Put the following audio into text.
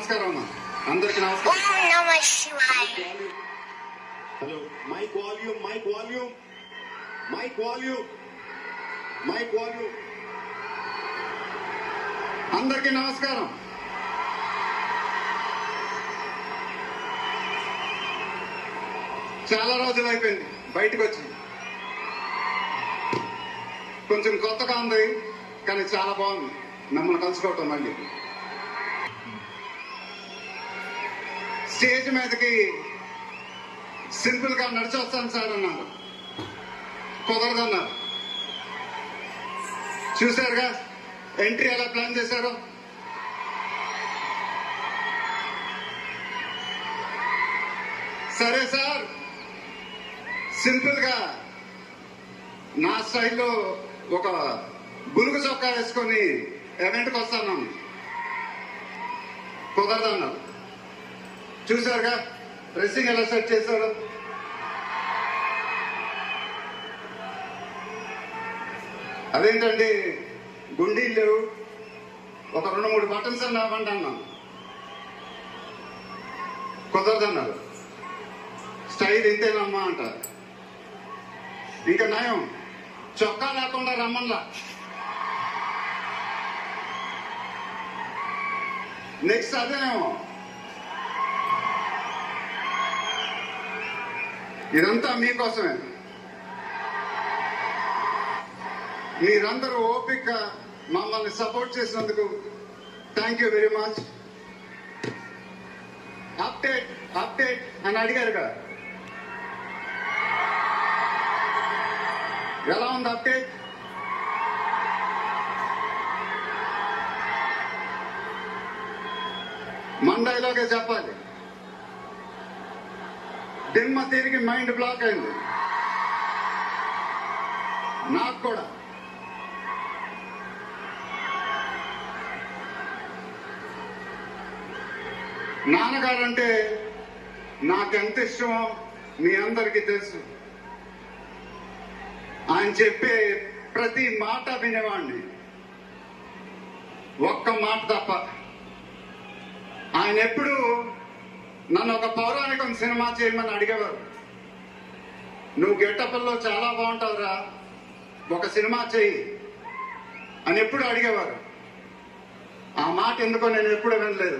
నమస్కారం అమ్మా, అందరికి నమస్కారం. Hello, mic volume, mic volume, mic volume, mic volume. అందరికి నమస్కారం. చాలా రోజులు అయిపోయింది బయటకు వచ్చి, కొంచెం కొత్తగా ఉంది కానీ చాలా బాగుంది మిమ్మల్ని కలుసుకోవటం. మళ్ళీ స్టేజ్ మీదకి సింపుల్ గా నడిచొస్తాను సార్ అన్నారు, కుదరదన్నారు. చూశారుగా ఎంట్రీ ఎలా ప్లాన్ చేశారో. సరే సార్, సింపుల్ గా నా స్టైల్లో ఒక బులుగు చొక్కా వేసుకొని ఈవెంట్కి వస్తాను, కుదరదన్నారు. చూసారుగా డ్రెస్సింగ్ ఎలా సెట్ చేశారు. అదేంటండి గుండీలు ఒక 2-3 బటన్స్ అన్న ఇవ్వండి అన్నాను, కుదరదన్నారు. స్టైల్ ఇంతేనమ్మా అంటారు. ఇంకా నయం చొక్కా లేకుండా రమ్మన్లా. నెక్స్ట్ అదేనేమో. ఇదంతా మీకోసమే. మీరందరూ ఓపిక మమ్మల్ని సపోర్ట్ చేసినందుకు thank you very much. Update update అని అడిగారు కదా, ఎలా ఉంది అప్డేట్? మండైలోకే చెప్పాలి. దిమ్మ తిరిగి మైండ్ బ్లాక్ అయింది నాకు కూడా. నాన్నగారంటే నాకెంత ఇష్టమో మీ అందరికీ తెలుసు. ఆయన చెప్పే ప్రతి మాట వినేవాడిని, ఒక్క మాట తప్ప. ఆయన ఎప్పుడు నన్ను ఒక పౌరాణికం సినిమా చేయమని అడిగేవారు. నువ్వు గెటప్లో చాలా బాగుంటావురా, ఒక సినిమా చెయ్యి అని ఎప్పుడు అడిగేవారు. ఆ మాట ఎందుకో నేను ఎప్పుడు వినలేదు.